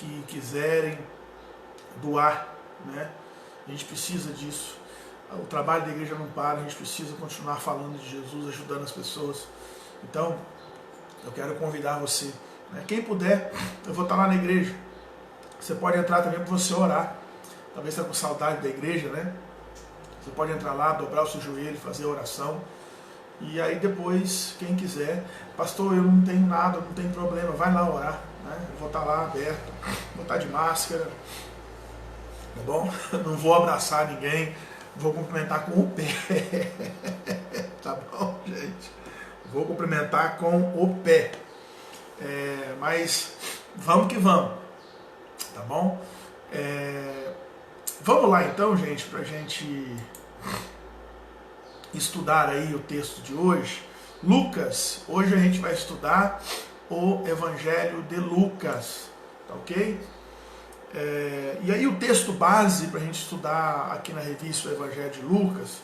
que quiserem doar, né? A gente precisa disso. O trabalho da igreja não para, a gente precisa continuar falando de Jesus, ajudando as pessoas. Então, eu quero convidar você, né? Quem puder, eu vou estar lá na igreja. Você pode entrar também para você orar. Talvez você está com saudade da igreja, né? Você pode entrar lá, dobrar o seu joelho, fazer a oração. E aí depois, quem quiser, pastor, eu não tenho nada, não tem problema, vai lá orar, né? Eu vou estar lá aberto, vou estar de máscara, tá bom? Não vou abraçar ninguém, vou cumprimentar com o pé, tá bom, gente? Vou cumprimentar com o pé, mas vamos que vamos, tá bom? Vamos lá então, gente, pra gente estudar aí o texto de hoje. Lucas, hoje a gente vai estudar o Evangelho de Lucas, tá ok? E aí o texto base para a gente estudar aqui na revista o Evangelho de Lucas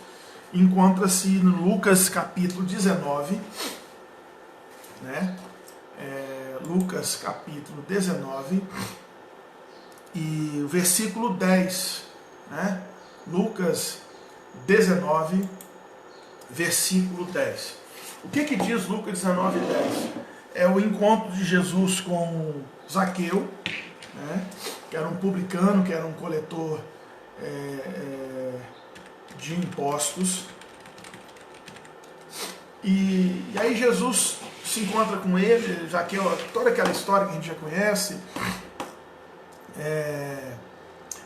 encontra-se no Lucas capítulo 19, né? Lucas capítulo 19 e o versículo 10, né? Lucas 19, versículo 10. O que diz Lucas 19, 10? É o encontro de Jesus com Zaqueu, né? Que era um publicano, que era um coletor de impostos. E aí Jesus se encontra com ele, Zaqueu, toda aquela história que a gente já conhece.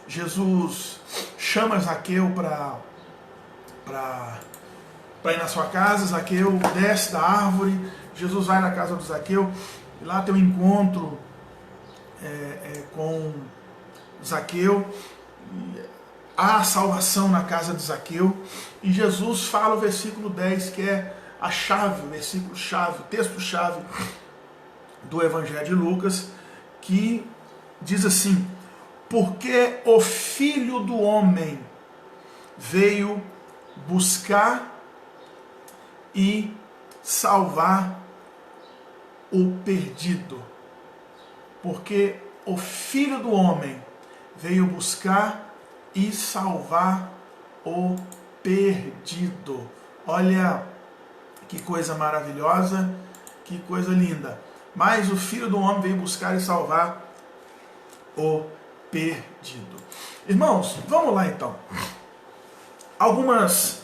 Jesus chama Zaqueu para ir na sua casa. Zaqueu desce da árvore, Jesus vai na casa do Zaqueu, e lá tem um encontro com Zaqueu, há salvação na casa de Zaqueu, e Jesus fala o versículo 10, que é a chave, o versículo chave, o texto chave do Evangelho de Lucas, que diz assim: porque o Filho do Homem veio buscar e salvar o perdido. Porque o Filho do Homem veio buscar e salvar o perdido. Olha que coisa maravilhosa, que coisa linda. Mas o Filho do Homem veio buscar e salvar o perdido. Irmãos, vamos lá então. Algumas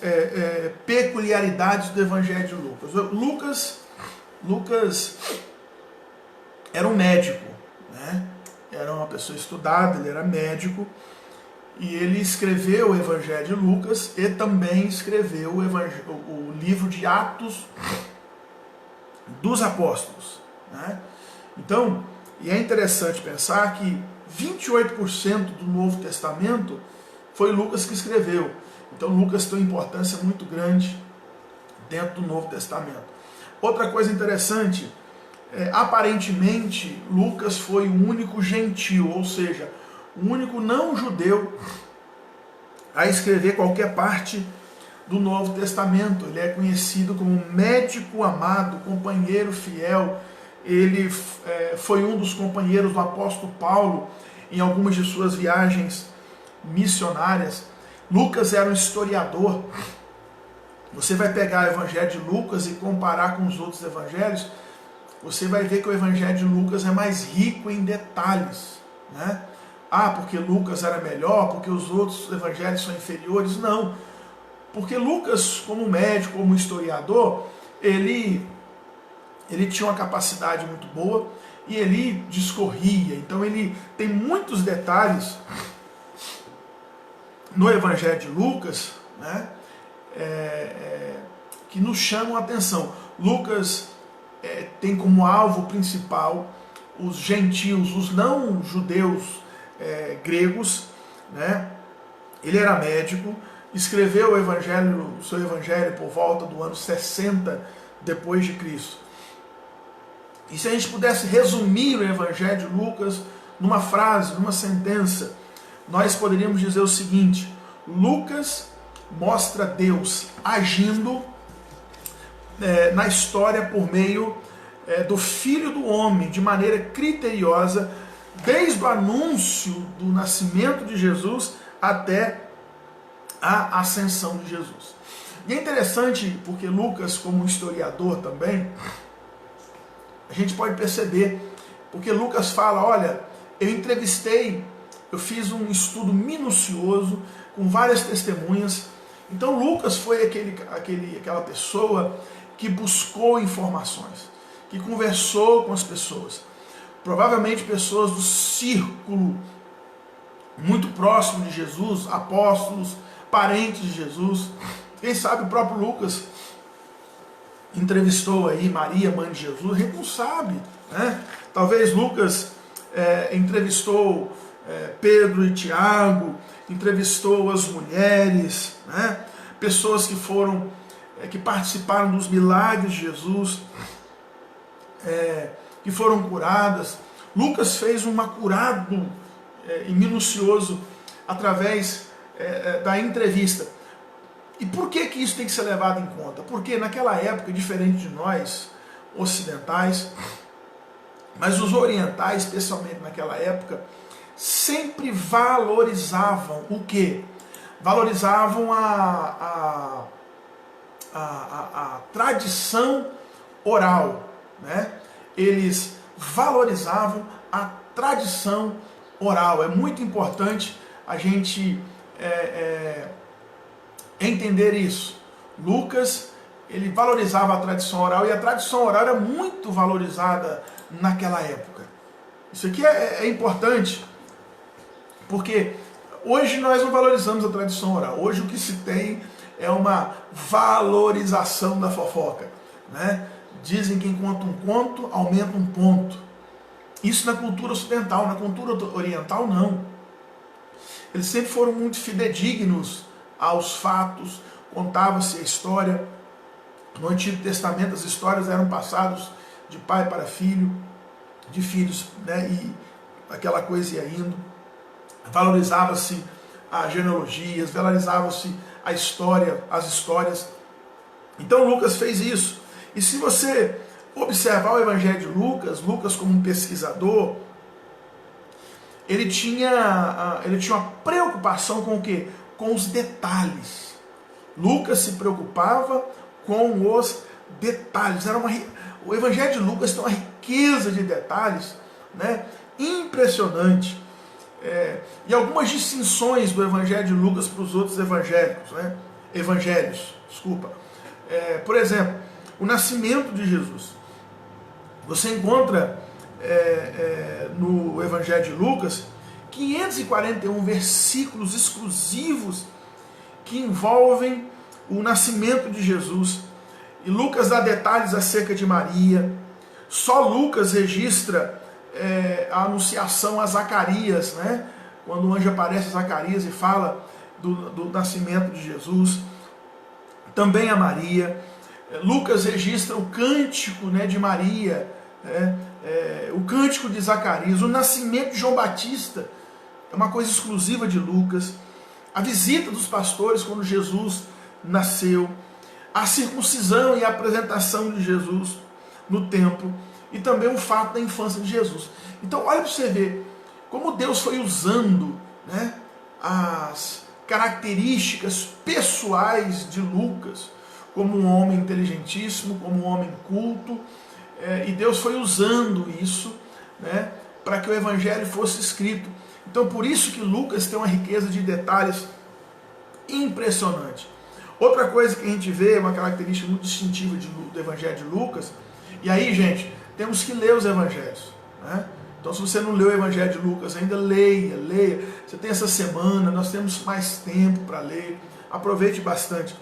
peculiaridades do Evangelho de Lucas. Lucas era um médico, né? Era uma pessoa estudada, ele era médico, e ele escreveu o Evangelho de Lucas e também escreveu o livro de Atos dos Apóstolos, né? Então, e é interessante pensar que 28% do Novo Testamento foi Lucas que escreveu. Então Lucas tem uma importância muito grande dentro do Novo Testamento. Outra coisa interessante, aparentemente Lucas foi o único gentil, ou seja, o único não judeu a escrever qualquer parte do Novo Testamento. Ele é conhecido como médico amado, companheiro fiel. Ele foi um dos companheiros do apóstolo Paulo em algumas de suas viagens missionárias. Lucas era um historiador. Você vai pegar o Evangelho de Lucas e comparar com os outros evangelhos, você vai ver que o Evangelho de Lucas é mais rico em detalhes, né? Porque Lucas era melhor, porque os outros evangelhos são inferiores. Não, porque Lucas, como médico, como historiador, ele tinha uma capacidade muito boa e ele discorria. Então ele tem muitos detalhes no Evangelho de Lucas, né, que nos chamam a atenção. Lucas tem como alvo principal os gentios, os não judeus gregos, né? Ele era médico, escreveu o seu evangelho por volta do ano 60 depois de Cristo. E se a gente pudesse resumir o Evangelho de Lucas numa frase, numa sentença, nós poderíamos dizer o seguinte: Lucas mostra Deus agindo na história por meio do Filho do Homem, de maneira criteriosa, desde o anúncio do nascimento de Jesus até a ascensão de Jesus. E é interessante porque Lucas, como historiador também, a gente pode perceber, porque Lucas fala, olha, eu fiz um estudo minucioso com várias testemunhas. Então Lucas foi aquela pessoa que buscou informações, que conversou com as pessoas, provavelmente pessoas do círculo muito próximo de Jesus, apóstolos, parentes de Jesus. Quem sabe o próprio Lucas entrevistou aí Maria, mãe de Jesus, a gente não sabe, né? Talvez Lucas entrevistou Pedro e Tiago, entrevistou as mulheres, né? Pessoas que participaram dos milagres de Jesus, que foram curadas. Lucas fez um macurado e minucioso através da entrevista. E por que isso tem que ser levado em conta? Porque naquela época, diferente de nós, ocidentais, mas os orientais, especialmente naquela época, sempre valorizavam o quê? Valorizavam a tradição oral, né? Eles valorizavam a tradição oral. É muito importante a gente entender isso. Lucas, ele valorizava a tradição oral, e a tradição oral era muito valorizada naquela época. Isso aqui é importante, porque hoje nós não valorizamos a tradição oral. Hoje o que se tem é uma valorização da fofoca, né? Dizem que enquanto um conto, aumenta um ponto. Isso na cultura ocidental. Na cultura oriental, não. Eles sempre foram muito fidedignos aos fatos, contava-se a história. No Antigo Testamento as histórias eram passadas de pai para filho, de filhos, né, e aquela coisa ia indo. Valorizava-se as genealogias, valorizava-se a história, as histórias. Então Lucas fez isso. E se você observar o Evangelho de Lucas, Lucas como um pesquisador, ele tinha uma preocupação com o quê? Com os detalhes. Lucas se preocupava com os detalhes. O Evangelho de Lucas tem uma riqueza de detalhes, né, impressionante. E algumas distinções do Evangelho de Lucas para os outros evangelhos. Por exemplo, o nascimento de Jesus. Você encontra no Evangelho de Lucas 541 versículos exclusivos que envolvem o nascimento de Jesus. E Lucas dá detalhes acerca de Maria. Só Lucas registra a anunciação a Zacarias, né? Quando o anjo aparece a Zacarias e fala do nascimento de Jesus. Também a Maria. Lucas registra o cântico, né, de Maria, o cântico de Zacarias, o nascimento de João Batista, é uma coisa exclusiva de Lucas. A visita dos pastores quando Jesus nasceu, a circuncisão e a apresentação de Jesus no templo, e também o fato da infância de Jesus. Então olha para você ver como Deus foi usando, né, as características pessoais de Lucas, como um homem inteligentíssimo, como um homem culto, e Deus foi usando isso, né, para que o Evangelho fosse escrito. Então por isso que Lucas tem uma riqueza de detalhes impressionante. Outra coisa que a gente vê, uma característica muito distintiva do Evangelho de Lucas, e aí, gente, temos que ler os Evangelhos, né? Então se você não leu o Evangelho de Lucas ainda, leia. Você tem essa semana, nós temos mais tempo para ler, aproveite bastante.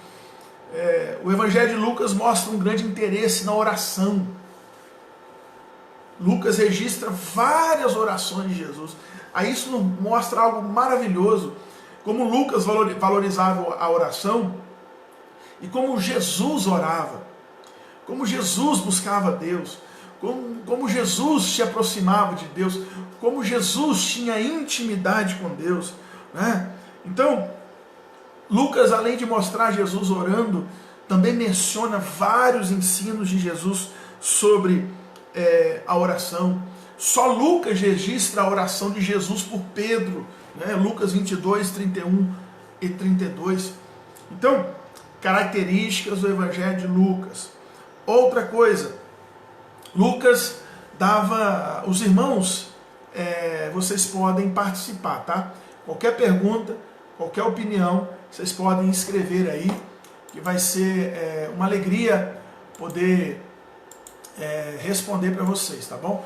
O Evangelho de Lucas mostra um grande interesse na oração. Lucas registra várias orações de Jesus. Aí isso mostra algo maravilhoso, como Lucas valorizava a oração e como Jesus orava, como Jesus buscava Deus, como Jesus se aproximava de Deus, como Jesus tinha intimidade com Deus, né? Então, Lucas, além de mostrar Jesus orando, também menciona vários ensinos de Jesus sobre a oração. Só Lucas registra a oração de Jesus por Pedro, né? Lucas 22, 31 e 32. Então, características do Evangelho de Lucas. Outra coisa, Lucas dava, os irmãos, vocês podem participar, tá? Qualquer pergunta, qualquer opinião, vocês podem escrever aí, que vai ser uma alegria poder responder para vocês, tá bom?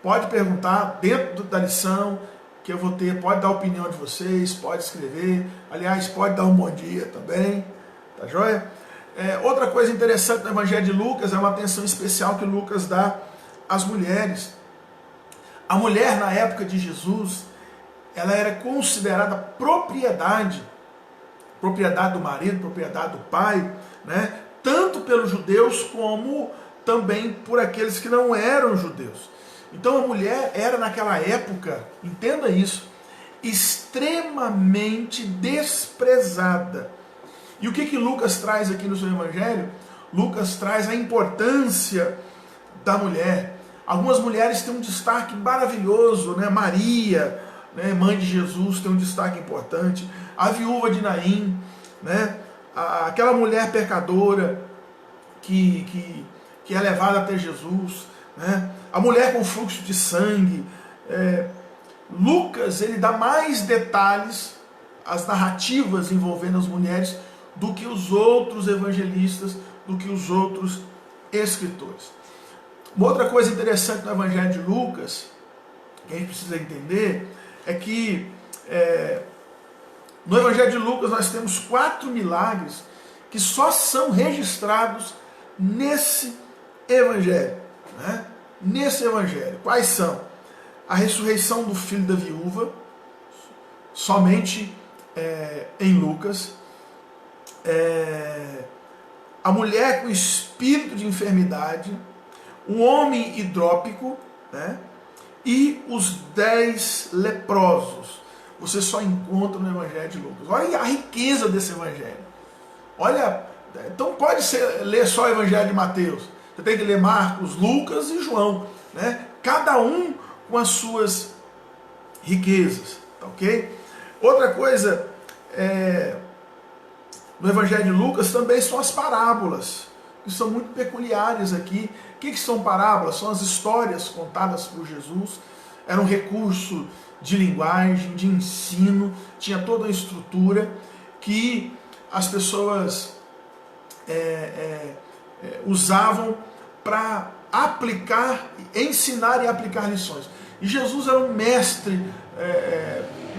Pode perguntar dentro da lição que eu vou ter, pode dar a opinião de vocês, pode escrever, aliás, pode dar um bom dia também, tá joia? Outra coisa interessante no Evangelho de Lucas é uma atenção especial que Lucas dá às mulheres. A mulher na época de Jesus, ela era considerada propriedade do marido, propriedade do pai, né? Tanto pelos judeus como também por aqueles que não eram judeus. Então a mulher era naquela época, entenda isso, extremamente desprezada. E o que Lucas traz aqui no seu evangelho? Lucas traz a importância da mulher. Algumas mulheres têm um destaque maravilhoso, né? Maria, né, mãe de Jesus, tem um destaque importante. A viúva de Naim, né? Aquela mulher pecadora que é levada até Jesus, né? A mulher com fluxo de sangue. Lucas, ele dá mais detalhes às narrativas envolvendo as mulheres do que os outros evangelistas, do que os outros escritores. Uma outra coisa interessante no Evangelho de Lucas, que a gente precisa entender, é que no Evangelho de Lucas nós temos 4 milagres que só são registrados nesse Evangelho, né? Nesse Evangelho. Quais são? A ressurreição do filho da viúva, somente em Lucas. A mulher com espírito de enfermidade, o homem hidrópico, né? E os 10 leprosos. Você só encontra no Evangelho de Lucas. Olha a riqueza desse Evangelho. Olha, então pode ler só o Evangelho de Mateus. Você tem que ler Marcos, Lucas e João, né? Cada um com as suas riquezas, tá ok? Outra coisa, no Evangelho de Lucas também são as parábolas, que são muito peculiares aqui. O que são parábolas? São as histórias contadas por Jesus. Era um recurso de linguagem, de ensino, tinha toda uma estrutura que as pessoas usavam para aplicar, ensinar e aplicar lições. E Jesus era um mestre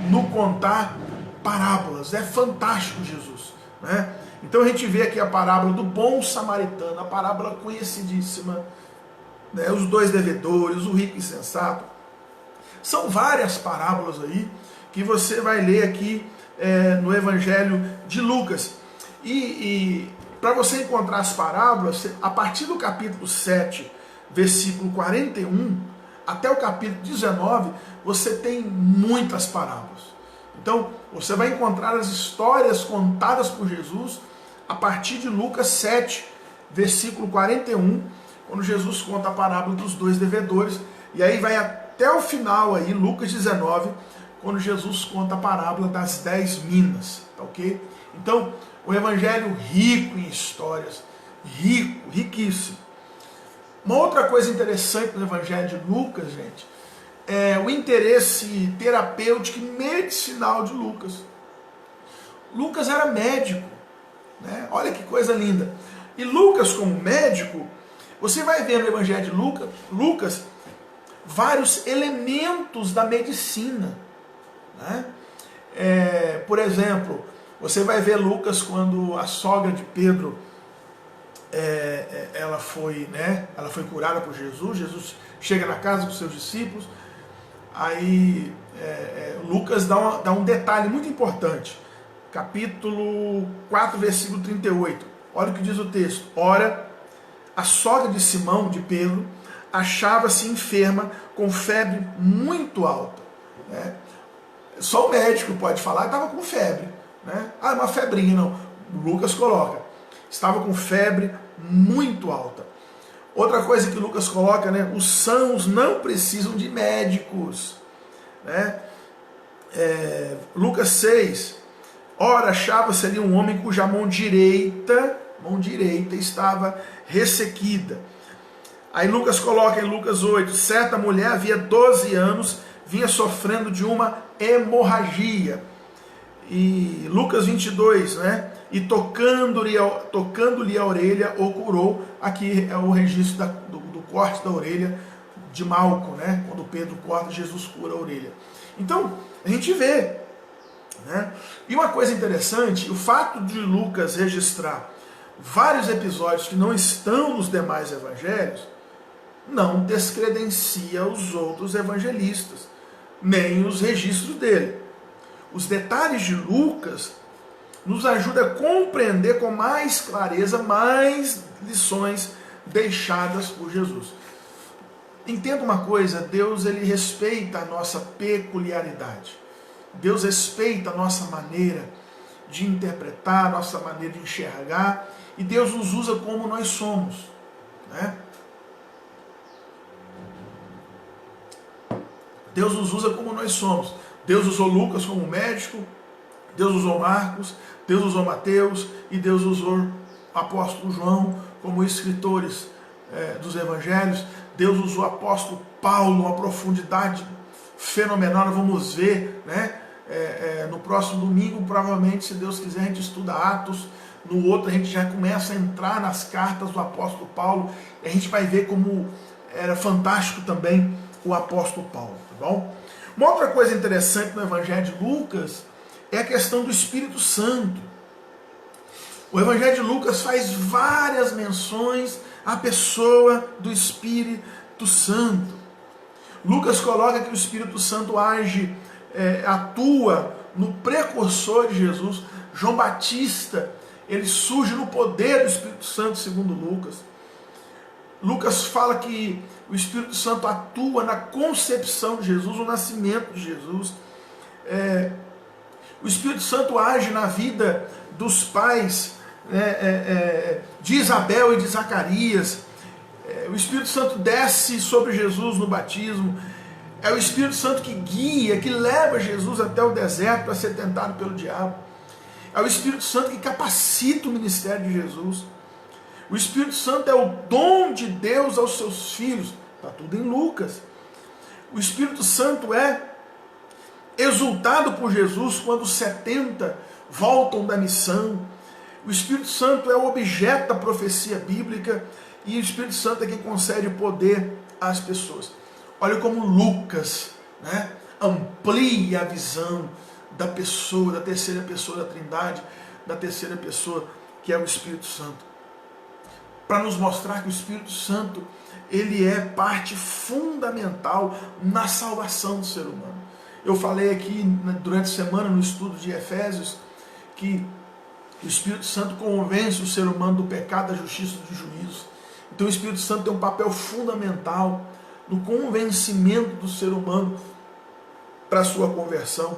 no contar parábolas. É fantástico Jesus, né? Então a gente vê aqui a parábola do bom samaritano, a parábola conhecidíssima, né? Os 2 devedores, o rico insensato. São várias parábolas aí que você vai ler aqui no Evangelho de Lucas. E para você encontrar as parábolas, a partir do capítulo 7, versículo 41, até o capítulo 19, você tem muitas parábolas. Então, você vai encontrar as histórias contadas por Jesus a partir de Lucas 7, versículo 41, quando Jesus conta a parábola dos 2 devedores, e aí vai até o final aí, Lucas 19, quando Jesus conta a parábola das 10 minas, tá ok? Então, o evangelho rico em histórias, riquíssimo. Uma outra coisa interessante no Evangelho de Lucas, gente, é o interesse terapêutico e medicinal de Lucas. Lucas era médico, né? Olha que coisa linda. E Lucas, como médico, você vai ver no Evangelho de Lucas vários elementos da medicina, né? Por exemplo, você vai ver Lucas quando a sogra de Pedro ela foi curada por Jesus. Jesus chega na casa com seus discípulos. Aí Lucas dá um detalhe muito importante. Capítulo 4, versículo 38. Olha o que diz o texto. Ora, a sogra de Simão, de Pedro, achava-se enferma com febre muito alta, né? Só o médico pode falar que estava com febre, né? Uma febrinha, não. Lucas coloca. Estava com febre muito alta. Outra coisa que Lucas coloca, né? Os sãos não precisam de médicos, né? Lucas 6, ora, achava-se ali um homem cuja mão direita estava ressequida. Aí Lucas coloca em Lucas 8, certa mulher havia 12 anos, vinha sofrendo de uma hemorragia. E Lucas 22, né? E tocando-lhe a orelha, o curou. Aqui é o registro do corte da orelha de Malco, né? Quando Pedro corta, Jesus cura a orelha. Então, a gente vê, né? E uma coisa interessante, o fato de Lucas registrar vários episódios que não estão nos demais evangelhos, não descredencia os outros evangelistas, nem os registros dele. Os detalhes de Lucas nos ajudam a compreender com mais clareza, mais lições deixadas por Jesus. Entenda uma coisa, Deus ele respeita a nossa peculiaridade. Deus respeita a nossa maneira de interpretar, a nossa maneira de enxergar, e Deus nos usa como nós somos, né? Deus nos usa como nós somos. Deus usou Lucas como médico, Deus usou Marcos, Deus usou Mateus e Deus usou o apóstolo João como escritores dos evangelhos. Deus usou o apóstolo Paulo, uma profundidade fenomenal. Nós vamos ver, né? No próximo domingo, provavelmente, se Deus quiser, a gente estuda Atos. No outro, a gente já começa a entrar nas cartas do apóstolo Paulo. E a gente vai ver como era fantástico também o apóstolo Paulo, tá bom? Uma outra coisa interessante no Evangelho de Lucas é a questão do Espírito Santo. O Evangelho de Lucas faz várias menções à pessoa do Espírito Santo. Lucas coloca que o Espírito Santo atua no precursor de Jesus. João Batista, ele surge no poder do Espírito Santo, segundo Lucas. Lucas fala que o Espírito Santo atua na concepção de Jesus, no nascimento de Jesus. O Espírito Santo age na vida dos pais de Isabel e de Zacarias. O Espírito Santo desce sobre Jesus no batismo. É o Espírito Santo que guia, que leva Jesus até o deserto para ser tentado pelo diabo. É o Espírito Santo que capacita o ministério de Jesus. O Espírito Santo é o dom de Deus aos seus filhos. Está tudo em Lucas. O Espírito Santo é exultado por Jesus quando os 70 voltam da missão. O Espírito Santo é o objeto da profecia bíblica e o Espírito Santo é quem concede poder às pessoas. Olha como Lucas, né, amplia a visão da pessoa, da terceira pessoa da Trindade, da terceira pessoa que é o Espírito Santo, para nos mostrar que o Espírito Santo ele é parte fundamental na salvação do ser humano. Eu falei aqui durante a semana no estudo de Efésios que o Espírito Santo convence o ser humano do pecado, da justiça e do juízo. Então o Espírito Santo tem um papel fundamental no convencimento do ser humano para a sua conversão.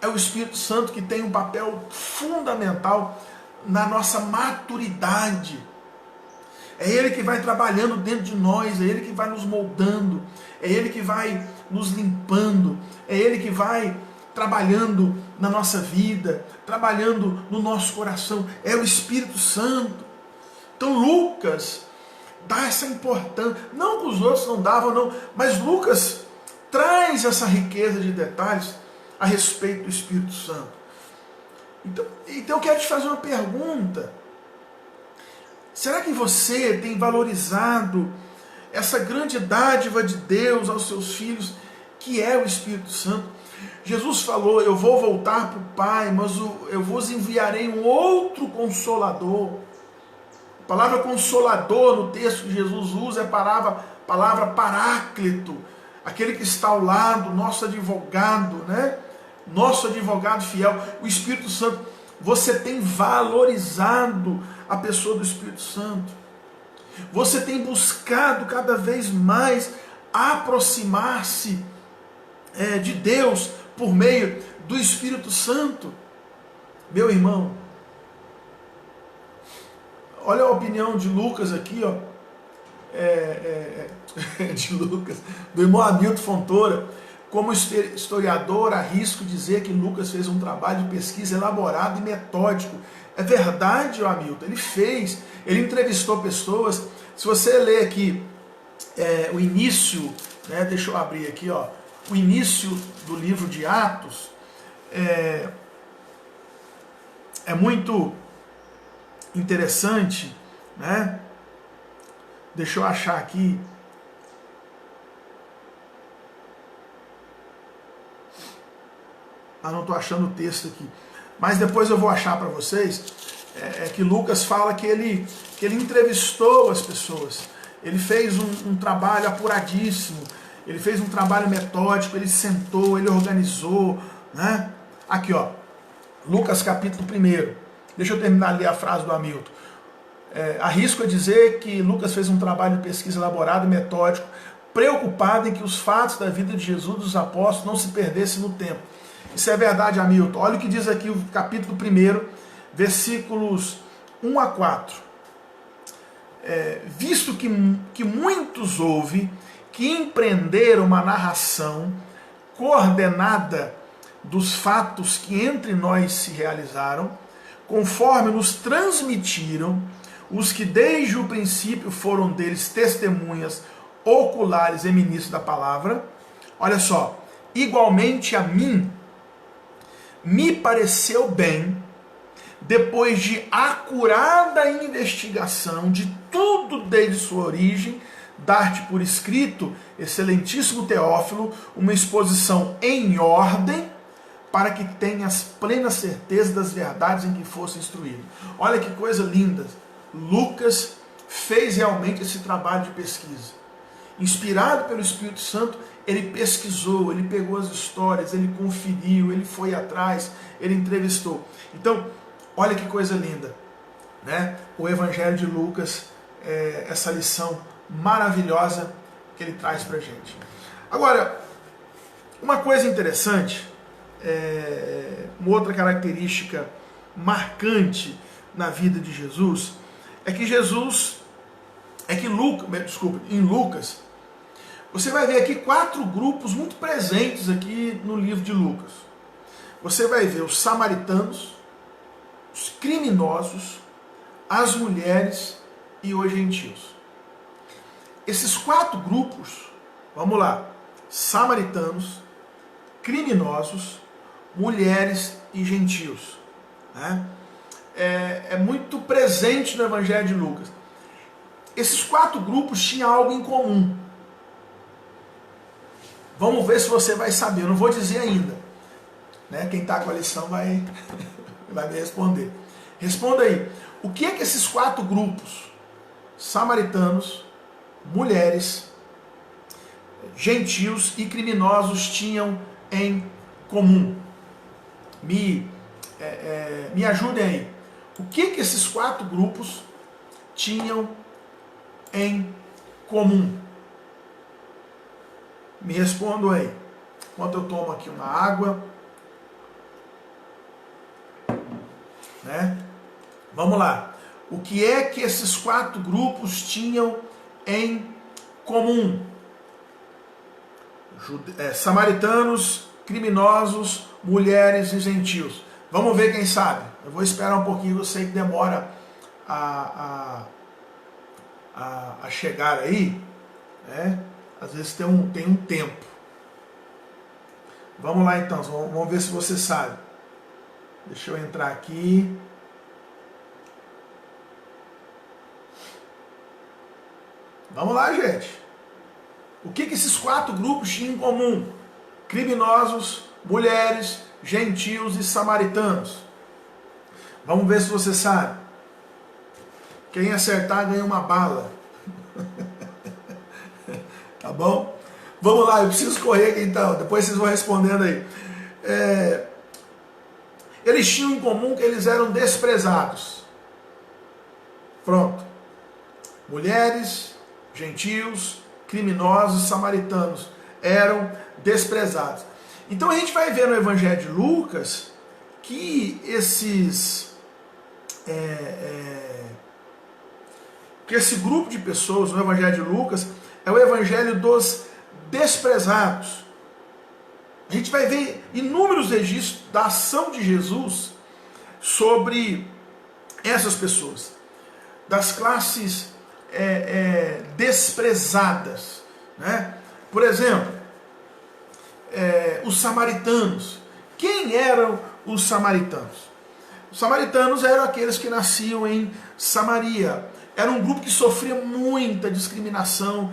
É o Espírito Santo que tem um papel fundamental na nossa maturidade. É Ele que vai trabalhando dentro de nós, é Ele que vai nos moldando, é Ele que vai nos limpando, é Ele que vai trabalhando na nossa vida, trabalhando no nosso coração. É o Espírito Santo. Então Lucas dá essa importância, não que os outros não davam, não, mas Lucas traz essa riqueza de detalhes a respeito do Espírito Santo. Então eu quero te fazer uma pergunta. Será que você tem valorizado essa grande dádiva de Deus aos seus filhos, que é o Espírito Santo? Jesus falou, eu vou voltar para o Pai, mas eu vos enviarei um outro Consolador. A palavra Consolador no texto que Jesus usa é a palavra Paráclito, aquele que está ao lado, nosso advogado, né? Nosso advogado fiel, o Espírito Santo. Você tem valorizado a pessoa do Espírito Santo? Você tem buscado cada vez mais aproximar-se de Deus por meio do Espírito Santo? Meu irmão, olha a opinião de Lucas aqui, ó. de Lucas, do irmão Hamilton Fontoura. Como historiador, arrisco dizer que Lucas fez um trabalho de pesquisa elaborado e metódico. É verdade, Hamilton, ele fez, ele entrevistou pessoas. Se você ler aqui o início, né, deixa eu abrir aqui, ó, o início do livro de Atos, é muito interessante, né? Deixa eu achar aqui. Não estou achando o texto aqui. Mas depois eu vou achar para vocês. Que Lucas fala que ele entrevistou as pessoas. Ele fez um trabalho apuradíssimo. Ele fez um trabalho metódico. Ele sentou, ele organizou. Né? Aqui, ó. Lucas capítulo 1. Deixa eu terminar ali a frase do Hamilton. Arrisco a dizer que Lucas fez um trabalho de pesquisa elaborado e metódico, preocupado em que os fatos da vida de Jesus e dos apóstolos não se perdessem no tempo. Isso é verdade, Hamilton. Olha o que diz aqui o capítulo 1, versículos 1 a 4. Visto que muitos houve que empreenderam uma narração coordenada dos fatos que entre nós se realizaram, conforme nos transmitiram os que desde o princípio foram deles testemunhas oculares e ministros da palavra. Olha só, igualmente a mim me pareceu bem, depois de acurada investigação de tudo desde sua origem, dar-te por escrito, excelentíssimo Teófilo, uma exposição em ordem, para que tenhas plena certeza das verdades em que fosse instruído. Olha que coisa linda. Lucas fez realmente esse trabalho de pesquisa. Inspirado pelo Espírito Santo, ele pesquisou, ele pegou as histórias, ele conferiu, ele foi atrás, ele entrevistou. Então, olha que coisa linda, né? O Evangelho de Lucas, essa lição maravilhosa que ele traz para a gente. Agora, uma coisa interessante, uma outra característica marcante na vida de Jesus, em Lucas, você vai ver aqui 4 grupos muito presentes aqui no livro de Lucas. Você vai ver os samaritanos, os criminosos, as mulheres e os gentios. Esses 4 grupos, vamos lá, samaritanos, criminosos, mulheres e gentios, né? É muito presente no Evangelho de Lucas. Esses 4 grupos tinham algo em comum. Vamos ver se você vai saber. Eu não vou dizer ainda, né? Quem está com a lição vai me responder. Responda aí. O que é que esses 4 grupos, samaritanos, mulheres, gentios e criminosos, tinham em comum? Me ajudem aí. O que é que esses 4 grupos tinham em comum? Me respondam aí. Enquanto eu tomo aqui uma água, né? Vamos lá. O que é que esses 4 grupos tinham em comum? Samaritanos, criminosos, mulheres e gentios. Vamos ver quem sabe. Eu vou esperar um pouquinho, eu sei que demora a chegar aí, né? Às vezes tem um tempo. Vamos lá então, vamos ver se você sabe. Deixa eu entrar aqui. Vamos lá, gente. O que esses 4 grupos tinham em comum? Criminosos, mulheres, gentios e samaritanos. Vamos ver se você sabe. Quem acertar ganha uma bala. Tá bom? Vamos lá, eu preciso correr aqui então. Depois vocês vão respondendo aí. Eles tinham em comum que eles eram desprezados. Pronto. Mulheres, gentios, criminosos, samaritanos eram desprezados. Então a gente vai ver no Evangelho de Lucas que que esse grupo de pessoas no Evangelho de Lucas é o Evangelho dos desprezados. A gente vai ver inúmeros registros da ação de Jesus sobre essas pessoas, das classes desprezadas, né? Por exemplo, os samaritanos. Quem eram os samaritanos? Os samaritanos eram aqueles que nasciam em Samaria. Era um grupo que sofria muita discriminação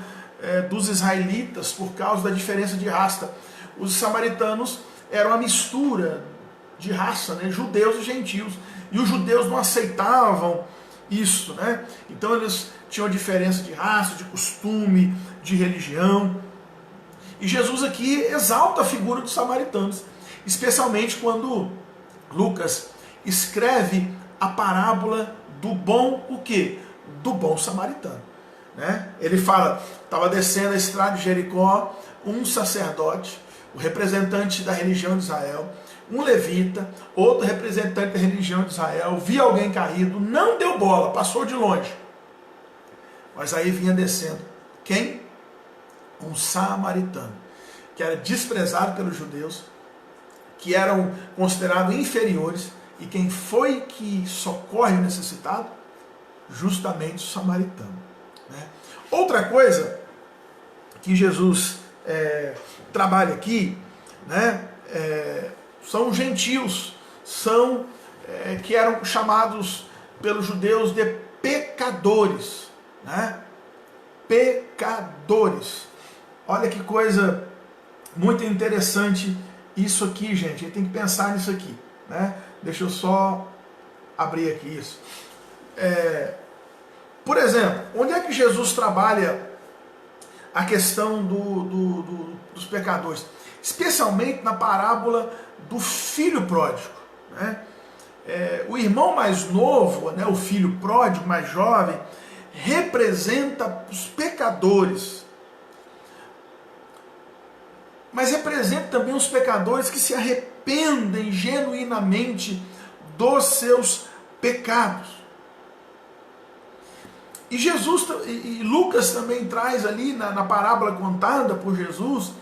dos israelitas por causa da diferença de raça. Os samaritanos eram uma mistura de raça, né? Judeus e gentios. E os judeus não aceitavam isso, né? Então eles tinham diferença de raça, de costume, de religião. E Jesus aqui exalta a figura dos samaritanos, especialmente quando Lucas escreve a parábola do bom o quê? Do bom samaritano, né? Ele fala, estava descendo a estrada de Jericó um sacerdote, o representante da religião de Israel, um levita, outro representante da religião de Israel, via alguém caído, não deu bola, passou de longe. Mas aí vinha descendo. Quem? Um samaritano, que era desprezado pelos judeus, que eram considerados inferiores, e quem foi que socorre o necessitado? Justamente o samaritano, né? Outra coisa que Jesus trabalha aqui, né, são os gentios, que eram chamados pelos judeus de pecadores, né? Pecadores. Olha que coisa muito interessante isso aqui, gente. A gente tem que pensar nisso aqui, né? Deixa eu só abrir aqui isso. Por exemplo, onde é que Jesus trabalha a questão dos pecadores? Especialmente na parábola do filho pródigo, né? O irmão mais novo, né, o filho pródigo, mais jovem, representa os pecadores, mas representa também os pecadores que se arrependem genuinamente dos seus pecados. E Jesus, e Lucas também traz ali na parábola contada por Jesus,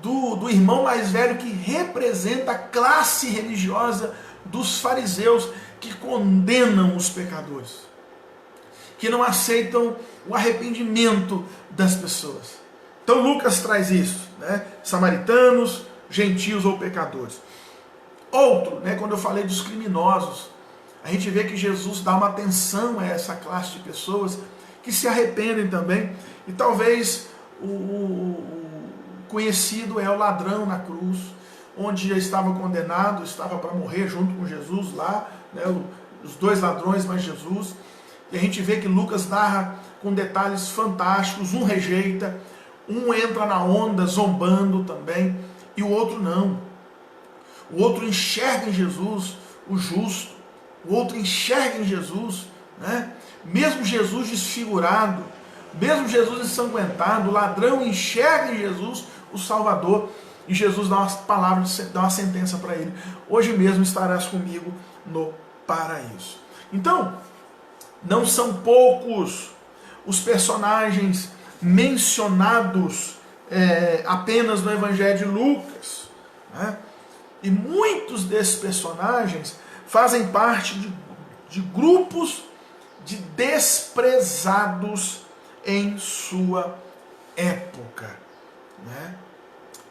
do irmão mais velho, que representa a classe religiosa dos fariseus, que condenam os pecadores, que não aceitam o arrependimento das pessoas. Então Lucas traz isso, né? Samaritanos, gentios ou pecadores. Outro, né, quando eu falei dos criminosos, a gente vê que Jesus dá uma atenção a essa classe de pessoas que se arrependem também. E talvez o conhecido é o ladrão na cruz, onde já estava condenado, estava para morrer junto com Jesus lá, né, os dois ladrões mais Jesus. E a gente vê que Lucas narra com detalhes fantásticos. Um rejeita, um entra na onda zombando também, e o outro não. O outro enxerga em Jesus o justo, o outro enxerga em Jesus, né? Mesmo Jesus desfigurado, mesmo Jesus ensanguentado, o ladrão enxerga em Jesus o Salvador, e Jesus dá uma palavra, dá uma sentença para ele: hoje mesmo estarás comigo no paraíso. Então, não são poucos os personagens mencionados apenas no Evangelho de Lucas, né? E muitos desses personagens fazem parte de grupos de desprezados em sua época, né?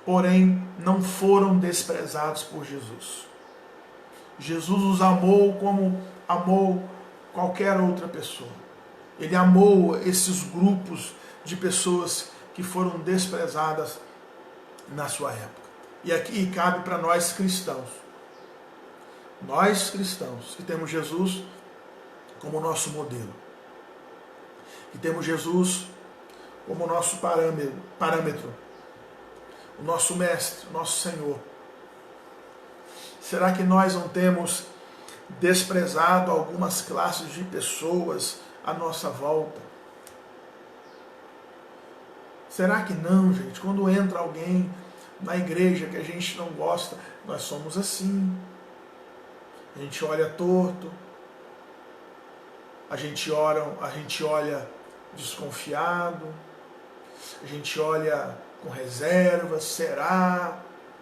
Porém, não foram desprezados por Jesus. Jesus os amou como amou qualquer outra pessoa. Ele amou esses grupos de pessoas que foram desprezadas na sua época. E aqui cabe para nós cristãos. Nós cristãos que temos Jesus como nosso modelo, que temos Jesus como nosso parâmetro, o nosso mestre, o nosso Senhor. Será que nós não temos desprezado algumas classes de pessoas à nossa volta? Será que não, gente? Quando entra alguém na igreja que a gente não gosta, nós somos assim. A gente olha torto, a gente olha desconfiado, a gente olha com reserva, será?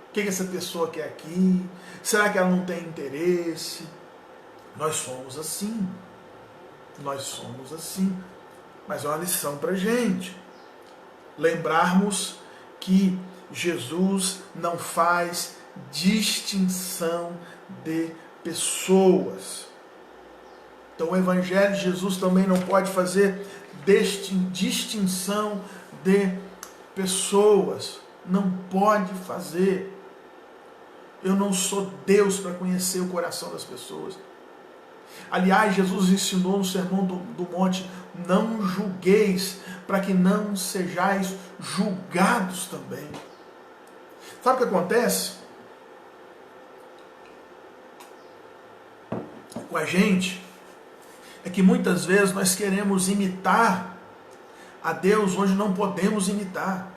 O que essa pessoa quer aqui? Será que ela não tem interesse? Nós somos assim. Nós somos assim. Mas é uma lição para a gente. Lembrarmos que Jesus não faz distinção de pessoas. Então o Evangelho de Jesus também não pode fazer distinção de pessoas. Não pode fazer. Eu não sou Deus para conhecer o coração das pessoas. Aliás, Jesus ensinou no Sermão do Monte: não julgueis, para que não sejais julgados também. Sabe o que acontece com a gente? É que muitas vezes nós queremos imitar a Deus onde não podemos imitar.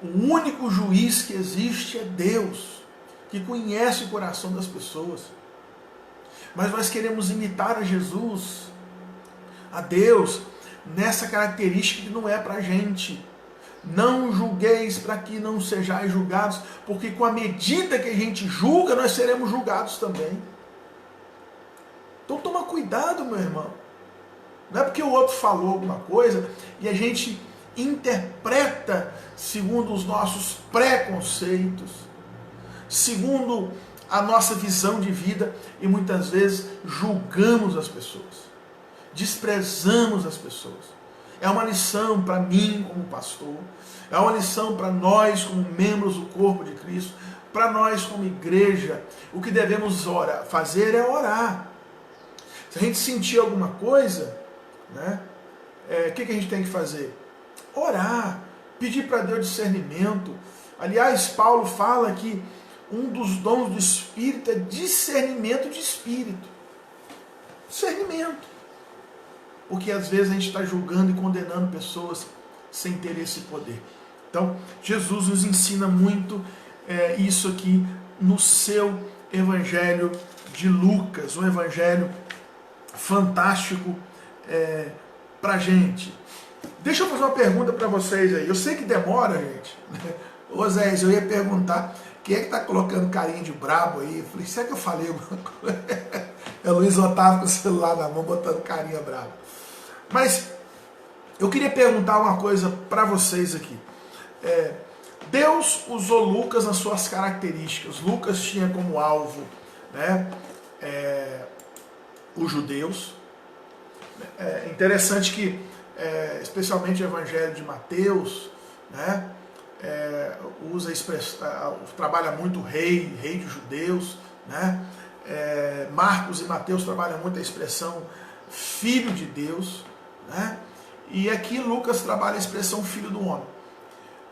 O único juiz que existe é Deus, que conhece o coração das pessoas. Mas nós queremos imitar a Jesus, a Deus, nessa característica que não é para a gente. Não julgueis para que não sejais julgados, porque com a medida que a gente julga, nós seremos julgados também. Então toma cuidado, meu irmão. Não é porque o outro falou alguma coisa e a gente interpreta segundo os nossos preconceitos, segundo a nossa visão de vida, e muitas vezes julgamos as pessoas, desprezamos as pessoas. É uma lição para mim como pastor, é uma lição para nós como membros do corpo de Cristo, para nós como igreja. O que devemos fazer é orar. Se a gente sentir alguma coisa, né, o que a gente tem que fazer? Orar, pedir para Deus discernimento. Aliás, Paulo fala que um dos dons do Espírito é discernimento de Espírito. Discernimento. Porque às vezes a gente está julgando e condenando pessoas sem ter esse poder. Então, Jesus nos ensina muito isso aqui no seu Evangelho de Lucas, um Evangelho fantástico para a gente. Deixa eu fazer uma pergunta para vocês aí. Eu sei que demora, gente. Ô Zé, eu ia perguntar, quem é que está colocando carinha de brabo aí? Eu falei, será que eu falei alguma coisa? É o Luiz Otávio com o celular na mão, botando carinha brabo. Mas eu queria perguntar uma coisa para vocês aqui. Deus usou Lucas nas suas características. Lucas tinha como alvo, né, os judeus. É interessante que, especialmente o Evangelho de Mateus, né, usa a expressão, trabalha muito rei dos judeus, né? Marcos e Mateus trabalham muito a expressão filho de Deus, né? E aqui Lucas trabalha a expressão filho do homem,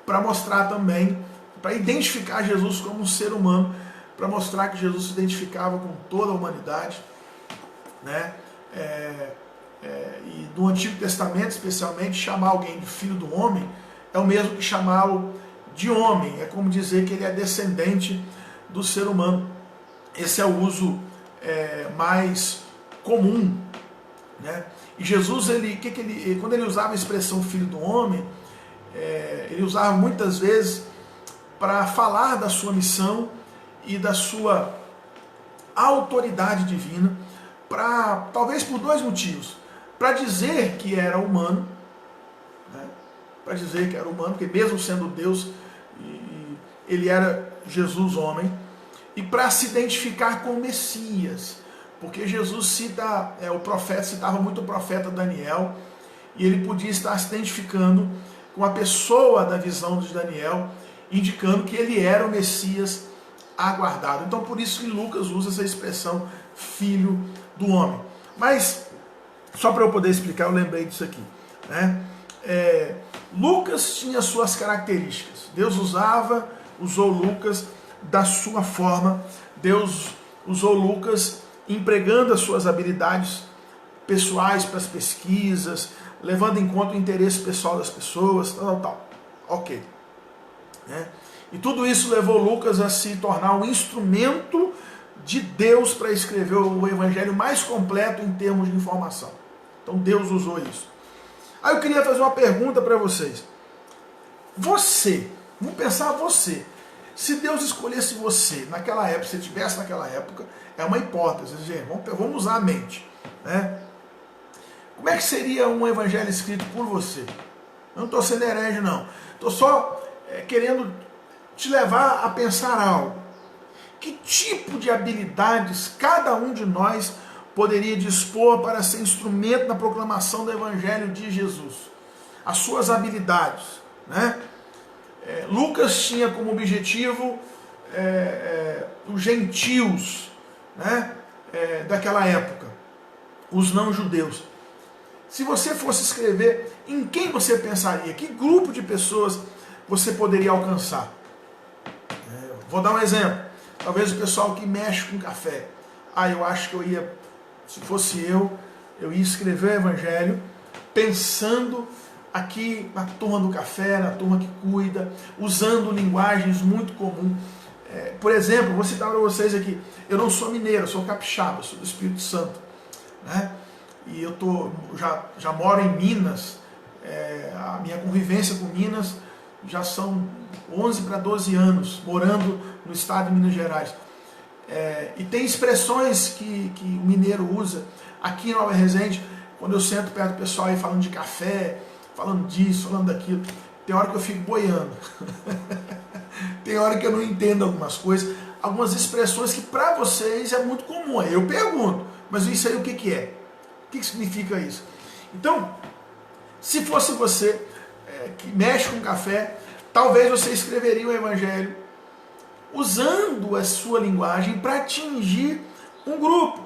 para mostrar também, para identificar Jesus como um ser humano, para mostrar que Jesus se identificava com toda a humanidade, né? E no Antigo Testamento, especialmente, chamar alguém de filho do homem é o mesmo que chamá-lo de homem, é como dizer que ele é descendente do ser humano. Esse é o uso mais comum, né? E Jesus, quando ele usava a expressão filho do homem, ele usava muitas vezes para falar da sua missão e da sua autoridade divina, talvez por dois motivos. Para dizer que era humano, né? Para dizer que era humano, porque mesmo sendo Deus, ele era Jesus homem, e para se identificar com o Messias, porque Jesus o profeta citava muito o profeta Daniel, e ele podia estar se identificando com a pessoa da visão de Daniel, indicando que ele era o Messias aguardado. Então por isso que Lucas usa essa expressão filho do homem. Mas, só para eu poder explicar, eu lembrei disso aqui, né? Lucas tinha suas características. Deus usou Lucas da sua forma. Deus usou Lucas empregando as suas habilidades pessoais para as pesquisas, levando em conta o interesse pessoal das pessoas, tal. Ok. Né? E tudo isso levou Lucas a se tornar um instrumento de Deus para escrever o evangelho mais completo em termos de informação. Então Deus usou isso. Aí eu queria fazer uma pergunta para vocês. Vamos pensar você. Se Deus escolhesse você naquela época, se você estivesse naquela época, é uma hipótese, gente, vamos usar a mente, né? Como é que seria um evangelho escrito por você? Eu não estou sendo herege, não. Estou só querendo te levar a pensar algo. Que tipo de habilidades cada um de nós poderia dispor para ser instrumento na proclamação do evangelho de Jesus? As suas habilidades, né? Lucas tinha como objetivo os gentios, né, daquela época, os não-judeus. Se você fosse escrever, em quem você pensaria? Que grupo de pessoas você poderia alcançar? Vou dar um exemplo. Talvez o pessoal que mexe com café. Eu acho que eu ia, se fosse eu ia escrever o evangelho pensando aqui na turma do café, na turma que cuida, usando linguagens muito comuns. Por exemplo, vou citar para vocês aqui, eu não sou mineiro, eu sou capixaba, sou do Espírito Santo, né? E eu já moro em Minas, a minha convivência com Minas já são 11 para 12 anos, morando no estado de Minas Gerais. E tem expressões que o mineiro usa aqui em Nova Resende, quando eu sento perto do pessoal aí falando de café, falando disso, falando daquilo, tem hora que eu fico boiando. Tem hora que eu não entendo algumas coisas, algumas expressões que para vocês é muito comum. Aí eu pergunto, mas isso aí o que é? O que significa isso? Então, se fosse você que mexe com café, talvez você escreveria o evangelho usando a sua linguagem para atingir um grupo.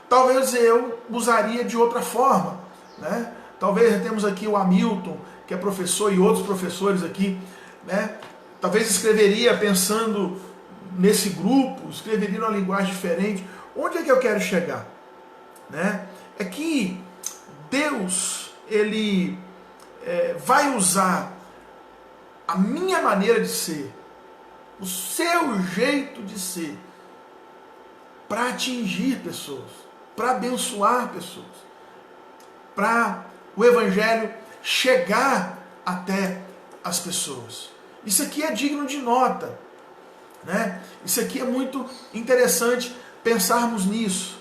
Talvez eu usaria de outra forma, né? Talvez temos aqui o Hamilton, que é professor, e outros professores aqui, né? Talvez escreveria pensando nesse grupo, escreveria numa linguagem diferente. Onde é que eu quero chegar? Né? É que Deus, Ele vai usar a minha maneira de ser, o seu jeito de ser, para atingir pessoas, para abençoar pessoas, para o evangelho chegar até as pessoas. Isso aqui é digno de nota, né? Isso aqui é muito interessante pensarmos nisso.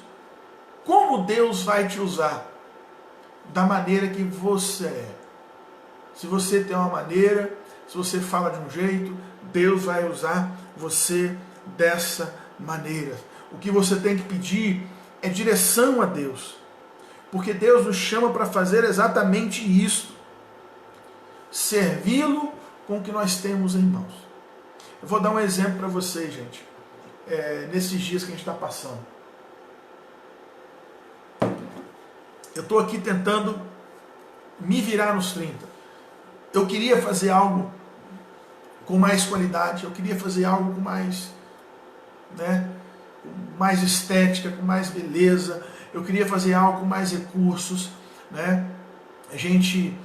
Como Deus vai te usar? Da maneira que você é. Se você tem uma maneira, se você fala de um jeito, Deus vai usar você dessa maneira. O que você tem que pedir é direção a Deus. Porque Deus nos chama para fazer exatamente isso. Servi-lo com o que nós temos em mãos. Eu vou dar um exemplo para vocês, gente. Nesses dias que a gente está passando. Eu estou aqui tentando me virar nos 30. Eu queria fazer algo com mais qualidade, eu queria fazer algo com mais, né, com mais estética, com mais beleza, eu queria fazer algo com mais recursos, né? A gente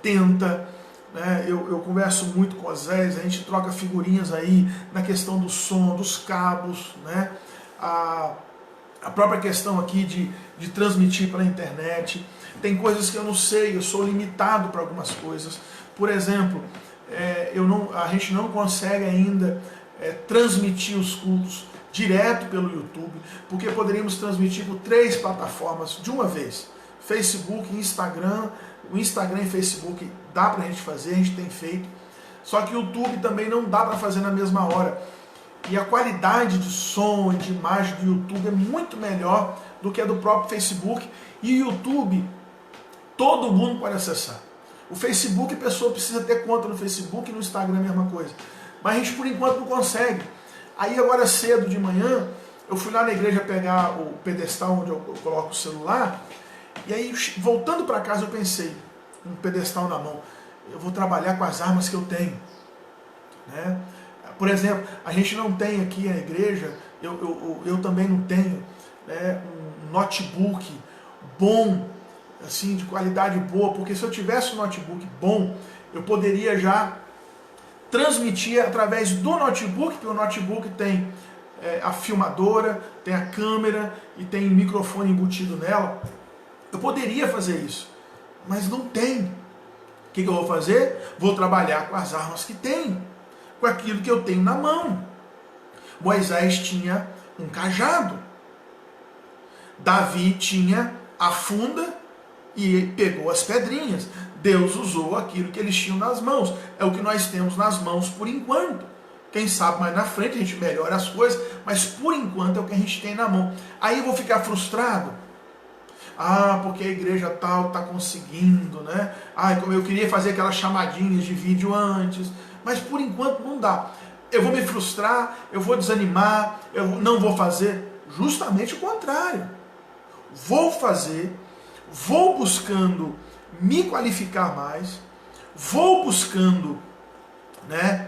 tenta, né? Eu converso muito com o Zés, a gente troca figurinhas aí na questão do som, dos cabos, né? A própria questão aqui de transmitir pela internet. Tem coisas que eu não sei, eu sou limitado para algumas coisas. Por exemplo, a gente não consegue ainda transmitir os cultos direto pelo YouTube, porque poderíamos transmitir por 3 plataformas de uma vez. Facebook, Instagram, o Instagram e Facebook dá para a gente fazer, a gente tem feito. Só que o YouTube também não dá para fazer na mesma hora. E a qualidade de som e de imagem do YouTube é muito melhor do que a do próprio Facebook. E o YouTube, todo mundo pode acessar. O Facebook, a pessoa precisa ter conta no Facebook e no Instagram é a mesma coisa. Mas a gente, por enquanto, não consegue. Aí, agora cedo de manhã, eu fui lá na igreja pegar o pedestal onde eu coloco o celular. E aí, voltando para casa, eu pensei, um pedestal na mão, eu vou trabalhar com as armas que eu tenho, né? Por exemplo, a gente não tem aqui na igreja, eu também não tenho, né, um notebook bom, assim, de qualidade boa, porque se eu tivesse um notebook bom, eu poderia já transmitir através do notebook, porque o notebook tem a filmadora, tem a câmera e tem microfone embutido nela. Eu poderia fazer isso, mas não tem. O que eu vou fazer? Vou trabalhar com as armas que tenho, com aquilo que eu tenho na mão. Moisés tinha um cajado. Davi tinha a funda e pegou as pedrinhas. Deus usou aquilo que eles tinham nas mãos. É o que nós temos nas mãos por enquanto. Quem sabe mais na frente a gente melhora as coisas, mas por enquanto é o que a gente tem na mão. Aí eu vou ficar frustrado. Porque a igreja tal está conseguindo, né? Como eu queria fazer aquelas chamadinhas de vídeo antes, mas por enquanto não dá. Eu vou me frustrar, eu vou desanimar, eu não vou fazer. Justamente o contrário. Vou fazer, vou buscando me qualificar mais, vou buscando, né,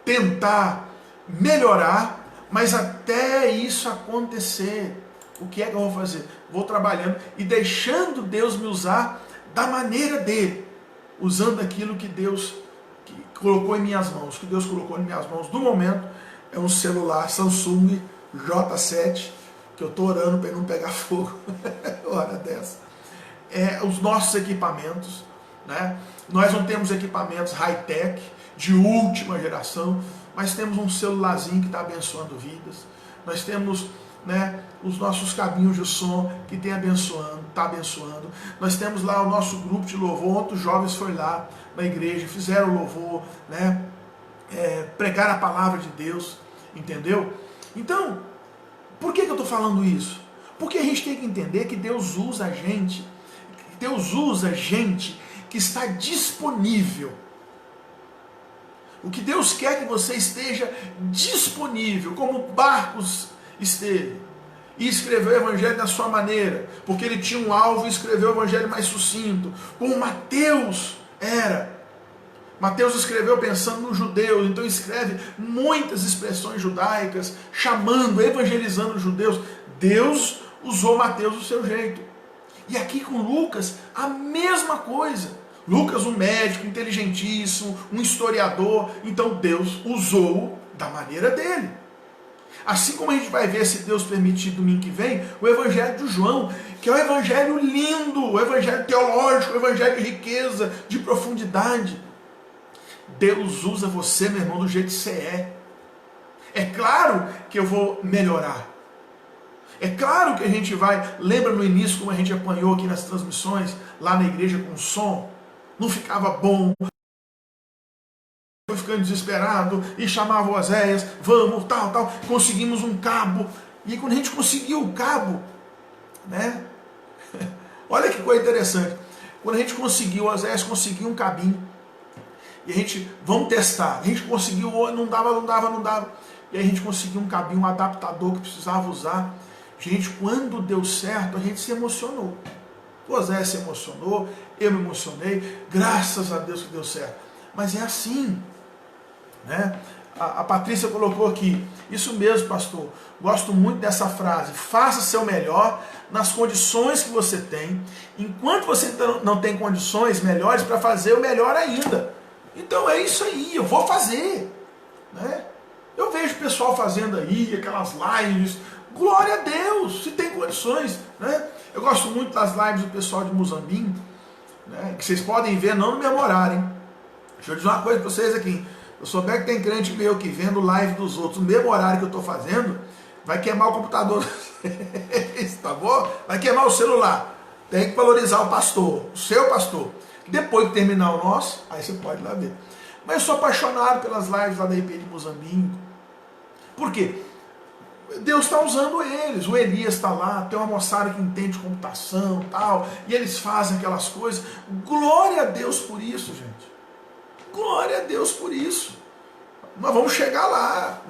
tentar melhorar, mas até isso acontecer, o que é que eu vou fazer? Vou trabalhando e deixando Deus me usar da maneira dele, usando aquilo que Deus colocou em minhas mãos. O que Deus colocou em minhas mãos no momento é um celular Samsung J7, que eu estou orando para ele não pegar fogo hora dessa. Os nossos equipamentos, né? Nós não temos equipamentos high-tech, de última geração, mas temos um celularzinho que está abençoando vidas. Nós temos, né, os nossos cabinhos de som que está abençoando. Nós temos lá o nosso grupo de louvor, ontem os jovens foram lá na igreja, fizeram louvor, né, pregaram a palavra de Deus, entendeu? Então, por que eu estou falando isso? Porque a gente tem que entender que Deus usa gente que está disponível. O que Deus quer que você esteja disponível, como Marcos esteve, e escreveu o evangelho da sua maneira, porque ele tinha um alvo e escreveu o evangelho mais sucinto, como Mateus era. Mateus escreveu pensando nos judeus, então escreve muitas expressões judaicas, chamando, evangelizando os judeus. Deus usou Mateus do seu jeito. E aqui com Lucas, a mesma coisa. Lucas, um médico inteligentíssimo, um historiador, então Deus usou da maneira dele. Assim como a gente vai ver, se Deus permitir, domingo que vem, o Evangelho de João, que é um evangelho lindo, o evangelho teológico, o evangelho de riqueza, de profundidade. Deus usa você, meu irmão, do jeito que você é. É claro que eu vou melhorar. É claro que a gente vai... Lembra no início como a gente apanhou aqui nas transmissões, lá na igreja com som? Não ficava bom. Foi ficando desesperado e chamava o Oséias, vamos, tal. Conseguimos um cabo. E quando a gente conseguiu o cabo, né? Olha que coisa interessante. Quando a gente conseguiu, o Oséias conseguiu um cabinho. E a gente, vamos testar. A gente conseguiu, não dava. E aí a gente conseguiu um cabinho, um adaptador que precisava usar. Gente, quando deu certo, a gente se emocionou. O Oséias se emocionou, eu me emocionei. Graças a Deus que deu certo. Mas é assim, né? A Patrícia colocou aqui, isso mesmo, pastor, gosto muito dessa frase, faça seu melhor nas condições que você tem, enquanto você não tem condições melhores para fazer o melhor ainda. Então é isso aí, eu vou fazer, né? Eu vejo o pessoal fazendo aí, aquelas lives, glória a Deus, se tem condições, né? Eu gosto muito das lives do pessoal de Muzambinho, né? Que vocês podem ver, não no mesmo horário, hein? Deixa eu dizer uma coisa para vocês aqui. Eu souber que tem crente meu que vendo live dos outros no mesmo horário que eu estou fazendo, vai queimar o computador. Tá bom? Vai queimar o celular. Tem que valorizar o pastor, o seu pastor. Depois que terminar o nosso, aí você pode ir lá ver. Mas eu sou apaixonado pelas lives lá da IP de Muzambinho. Por quê? Deus está usando eles. O Elias está lá, tem uma moçada que entende computação e tal, e eles fazem aquelas coisas. Glória a Deus por isso, gente. Glória a Deus por isso. Nós vamos chegar lá.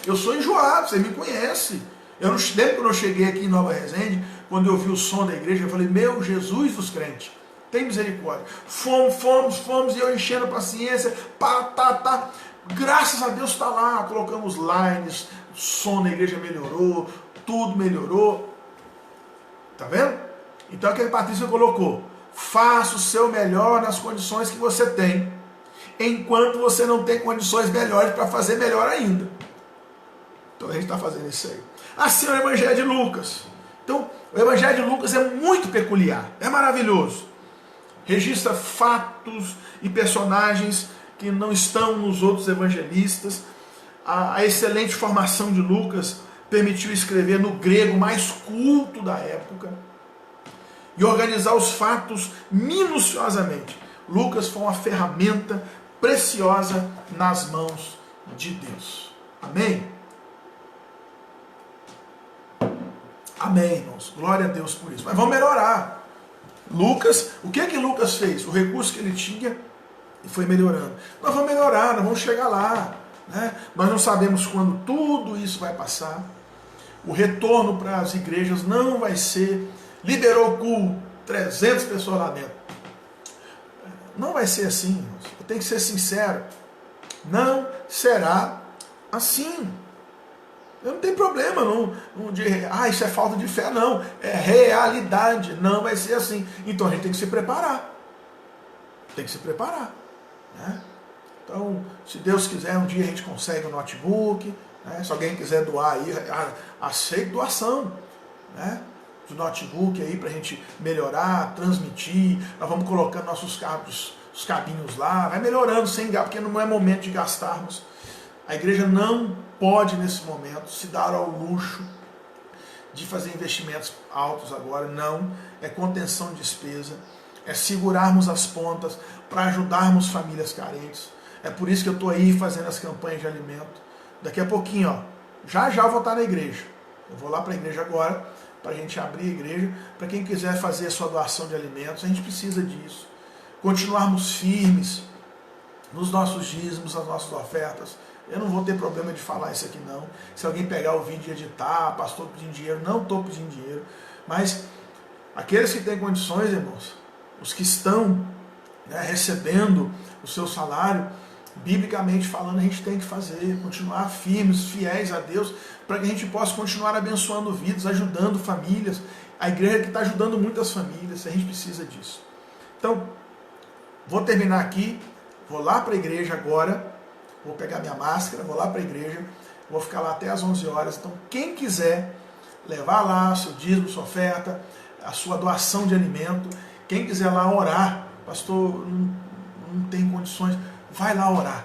Eu sou enjoado, vocês me conhecem. Eu não lembro quando eu cheguei aqui em Nova Resende, quando eu vi o som da igreja, eu falei, meu Jesus dos crentes, tem misericórdia. Fomos, e eu enchendo a paciência, Graças a Deus está lá, colocamos lines, o som da igreja melhorou, tudo melhorou. Tá vendo? Então o que a Patrícia colocou? Faça o seu melhor nas condições que você tem, enquanto você não tem condições melhores para fazer melhor ainda. Então a gente está fazendo isso aí. Assim é o Evangelho de Lucas. Então, o Evangelho de Lucas é muito peculiar, é maravilhoso. Registra fatos e personagens que não estão nos outros evangelistas. A excelente formação de Lucas permitiu escrever no grego mais culto da época e organizar os fatos minuciosamente. Lucas foi uma ferramenta preciosa nas mãos de Deus. Amém? Amém, irmãos. Glória a Deus por isso. Mas vamos melhorar. Lucas, o que Lucas fez? O recurso que ele tinha e foi melhorando. Nós vamos melhorar, nós vamos chegar lá. Né? Nós não sabemos quando tudo isso vai passar. O retorno para as igrejas não vai ser, liberou o culto, 300 pessoas lá dentro. Não vai ser assim, irmãos. Eu tenho que ser sincero. Não será assim. Eu não tenho problema não de, isso é falta de fé, não. É realidade, não vai ser assim. Então a gente tem que se preparar. Tem que se preparar. Né? Então, se Deus quiser, um dia a gente consegue um notebook. Né? Se alguém quiser doar aí, aceito doação. Né? De notebook aí para a gente melhorar, transmitir. Nós vamos colocando nossos cabos, os cabinhos lá, vai melhorando sem gastar, porque não é momento de gastarmos. A igreja não pode, nesse momento, se dar ao luxo de fazer investimentos altos agora. Não. É contenção de despesa. É segurarmos as pontas para ajudarmos famílias carentes. É por isso que eu estou aí fazendo as campanhas de alimento. Daqui a pouquinho, ó, já eu vou estar na igreja. Eu vou lá para a igreja agora, para a gente abrir a igreja. Para quem quiser fazer a sua doação de alimentos, a gente precisa disso. Continuarmos firmes nos nossos dízimos, nas nossas ofertas. Eu não vou ter problema de falar isso aqui não. Se alguém pegar o vídeo e editar, pastor pedindo dinheiro, não estou pedindo dinheiro. Mas aqueles que têm condições, irmãos, os que estão, né, recebendo o seu salário, biblicamente falando, a gente tem que fazer, continuar firmes, fiéis a Deus, para que a gente possa continuar abençoando vidas, ajudando famílias. A igreja que está ajudando muitas famílias, a gente precisa disso. Então, vou terminar aqui, vou lá para a igreja agora, vou pegar minha máscara, vou lá para a igreja, vou ficar lá até às 11 horas. Então, quem quiser levar lá seu dízimo, sua oferta, a sua doação de alimento, quem quiser lá orar, pastor, não tem condições, vai lá orar.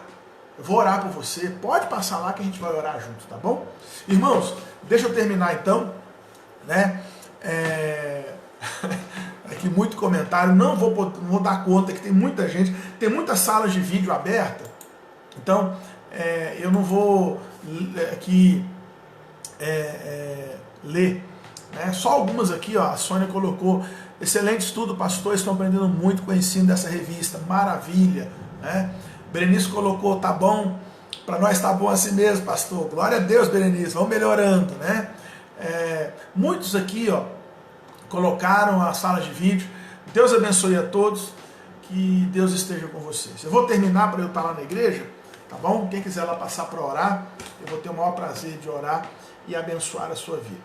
Eu vou orar por você, pode passar lá que a gente vai orar junto, tá bom? Irmãos, deixa eu terminar então, né? Aqui muito comentário, não vou dar conta que tem muita gente, tem muitas salas de vídeo abertas. Então, eu não vou aqui ler, né? Só algumas aqui, ó, a Sônia colocou, excelente estudo, pastor, estão aprendendo muito com o ensino dessa revista, maravilha, né? Berenice colocou, tá bom, para nós tá bom assim mesmo, pastor, glória a Deus, Berenice, vamos melhorando, né? Muitos aqui, ó, colocaram a sala de vídeo, Deus abençoe a todos, que Deus esteja com vocês. Eu vou terminar para eu estar lá na igreja, tá bom? Quem quiser lá passar para orar, eu vou ter o maior prazer de orar e abençoar a sua vida.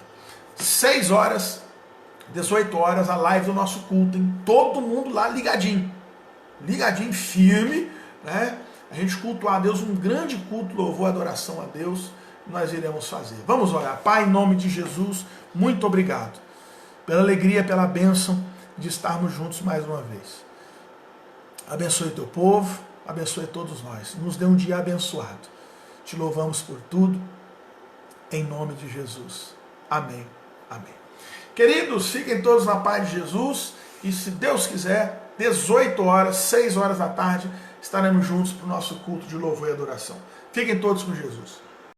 6 horas, 18 horas, a live do nosso culto, hein? Todo mundo lá ligadinho, firme, né? A gente cultuar a Deus, um grande culto, louvor, adoração a Deus, nós iremos fazer. Vamos orar. Pai, em nome de Jesus, muito obrigado pela alegria, pela bênção de estarmos juntos mais uma vez. Abençoe teu povo, abençoe todos nós. Nos dê um dia abençoado. Te louvamos por tudo, em nome de Jesus. Amém. Amém. Queridos, fiquem todos na paz de Jesus e, se Deus quiser, 18 horas, 6 horas da tarde, estaremos juntos para o nosso culto de louvor e adoração. Fiquem todos com Jesus.